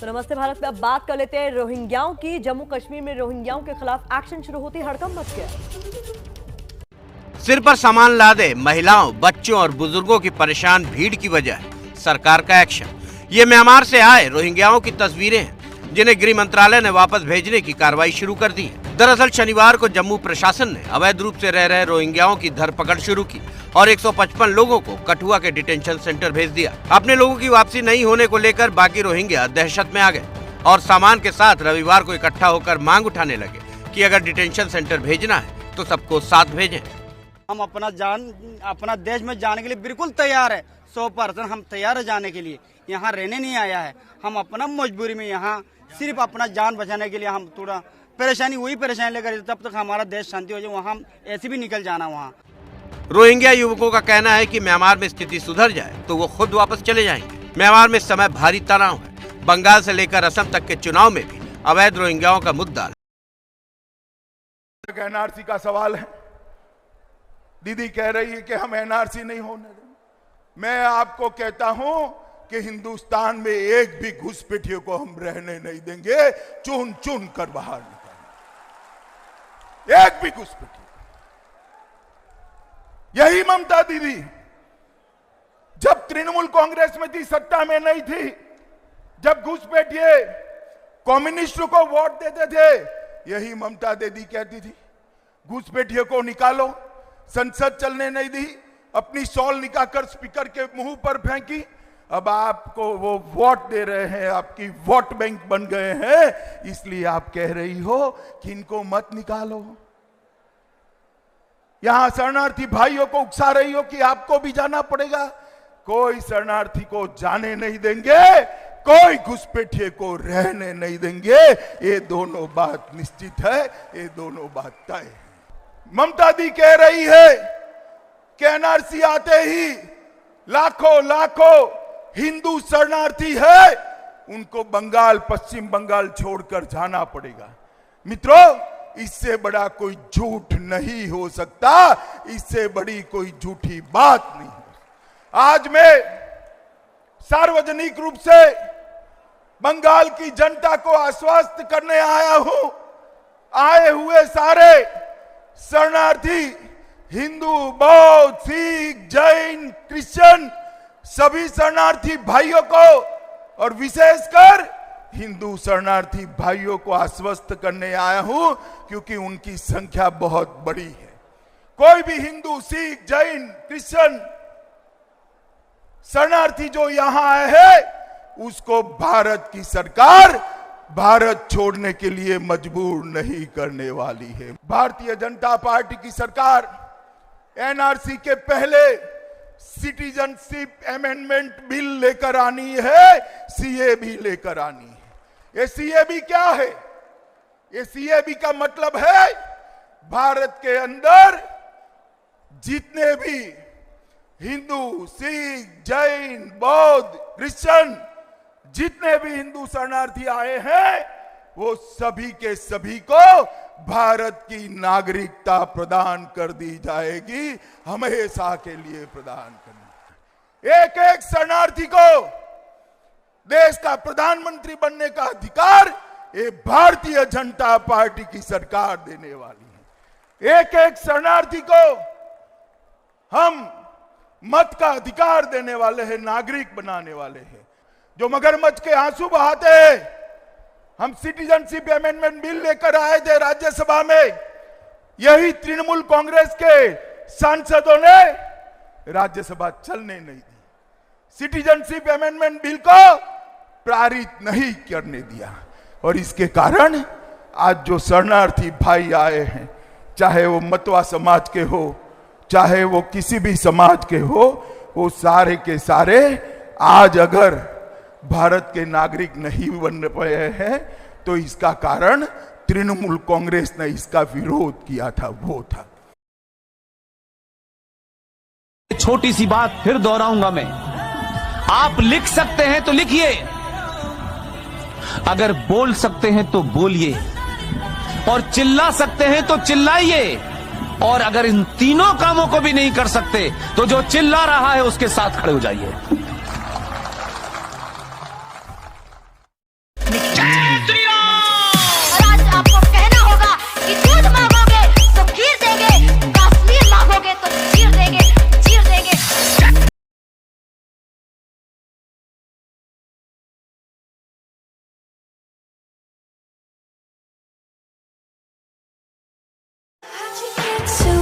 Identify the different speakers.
Speaker 1: तो नमस्ते भारत में अब बात कर लेते हैं रोहिंग्याओं की। जम्मू कश्मीर में रोहिंग्याओं के खिलाफ एक्शन शुरू होती हड़कंप मच गया।
Speaker 2: सिर पर सामान लादे महिलाओं, बच्चों और बुजुर्गों की परेशान भीड़ की वजह है सरकार का एक्शन। ये म्यांमार से आए रोहिंग्याओं की तस्वीरें हैं जिन्हें गृह मंत्रालय ने वापस भेजने की कार्रवाई शुरू कर दी है। दरअसल शनिवार को जम्मू प्रशासन ने अवैध रूप से रह रहे रोहिंग्याओं की धरपकड़ शुरू की और 155 लोगों को कठुआ के डिटेंशन सेंटर भेज दिया। अपने लोगों की वापसी नहीं होने को लेकर बाकी रोहिंग्या दहशत में आ गए और सामान के साथ रविवार को इकट्ठा होकर मांग उठाने लगे कि अगर डिटेंशन सेंटर भेजना है तो सबको साथ भेजें।
Speaker 3: हम अपना देश में जाने के लिए बिल्कुल तैयार है, 100% हम तैयार है जाने के लिए। यहाँ रहने नहीं आया है, हम अपना मजबूरी में यहाँ सिर्फ अपना जान बचाने के लिए हम थोड़ा वही परेशानी लेकर तब तक हमारा देश शांति हो जाए, वहाँ हम ऐसे भी निकल जाना। वहाँ
Speaker 2: रोहिंग्या युवकों का कहना है कि म्यांमार में स्थिति सुधर जाए तो वो खुद वापस चले जाएंगे। म्यांमार में समय भारी तनाव है। बंगाल से लेकर असम तक के चुनाव में भी अवैध रोहिंग्याओं का मुद्दा है।
Speaker 4: एनआरसी का सवाल है। दीदी कह रही है कि हम एनआरसी नहीं होने देंगे। मैं आपको कहता हूं कि हिंदुस्तान में एक भी घुसपैठियों को हम रहने नहीं देंगे, चुन चुन कर बाहर निकालेंगे। एक भी घुसपैठियों। यही ममता दीदी जब तृणमूल कांग्रेस में थी, सत्ता में नहीं थी, जब घुसपैठिए कम्युनिस्टों को वोट देते थे, यही ममता दीदी कहती थी घुसपैठियों को निकालो। संसद चलने नहीं दी, अपनी शॉल निकालकर स्पीकर के मुंह पर फेंकी। अब आपको वो वोट दे रहे हैं, आपकी वोट बैंक बन गए हैं, इसलिए आप कह रही हो कि इनको मत निकालो। यहां शरणार्थी भाइयों को उकसा रही हो कि आपको भी जाना पड़ेगा। कोई शरणार्थी को जाने नहीं देंगे, कोई घुसपैठिए को रहने नहीं देंगे। ये दोनों बात निश्चित है, ये दोनों बात तय है। ममता दी कह रही है कि एनआरसी आते ही लाखों लाखों हिंदू शरणार्थी है, उनको बंगाल, पश्चिम बंगाल छोड़कर जाना पड़ेगा। मित्रों, इससे बड़ा कोई झूठ नहीं हो सकता, इससे बड़ी कोई झूठी बात नहीं हो। आज मैं सार्वजनिक रूप से बंगाल की जनता को आश्वस्त करने आया हूं। आए हुए सारे शरणार्थी हिंदू, बौद्ध, सिख, जैन, क्रिश्चियन सभी शरणार्थी भाइयों को और विशेषकर हिंदू शरणार्थी भाइयों को आश्वस्त करने आया हूं, क्योंकि उनकी संख्या बहुत बड़ी है। कोई भी हिंदू, सिख, जैन, क्रिश्चियन शरणार्थी जो यहां आए हैं, उसको भारत की सरकार भारत छोड़ने के लिए मजबूर नहीं करने वाली है। भारतीय जनता पार्टी की सरकार एनआरसी के पहले सिटीजनशिप अमेंडमेंट बिल लेकर आनी है, सीए भी लेकर आनी है। ये सीएबी क्या है? ये सीएबी का मतलब है भारत के अंदर जितने भी हिंदू, सिख, जैन, बौद्ध, क्रिश्चियन जितने भी हिंदू शरणार्थी आए हैं, वो सभी के सभी को भारत की नागरिकता प्रदान कर दी जाएगी, हमेशा के लिए प्रदान करनी। एक एक शरणार्थी को देश का प्रधानमंत्री बनने का अधिकार ये भारतीय जनता पार्टी की सरकार देने वाली है। एक एक शरणार्थी को हम मत का अधिकार देने वाले हैं, नागरिक बनाने वाले हैं। जो मगरमच्छ के आंसू बहाते हैं, हम सिटीजनशिप अमेंडमेंट बिल लेकर आए थे राज्यसभा में, यही तृणमूल कांग्रेस के सांसदों ने राज्यसभा चलने नहीं दी। सिटीजनशिप अमेंडमेंट बिल को पारित नहीं करने दिया और इसके कारण आज जो शरणार्थी भाई आए हैं, चाहे वो मतवा समाज के हो, चाहे वो किसी भी समाज के हो, वो सारे के सारे आज अगर भारत के नागरिक नहीं बन पाए हैं तो इसका कारण तृणमूल कांग्रेस ने इसका विरोध किया था, वो था।
Speaker 5: छोटी सी बात फिर दोहराऊंगा मैं, आप लिख सकते हैं तो लिखिए, अगर बोल सकते हैं तो बोलिए, और चिल्ला सकते हैं तो चिल्लाइए, और अगर इन तीनों कामों को भी नहीं कर सकते तो जो चिल्ला रहा है उसके साथ खड़े हो जाइए।
Speaker 6: soon.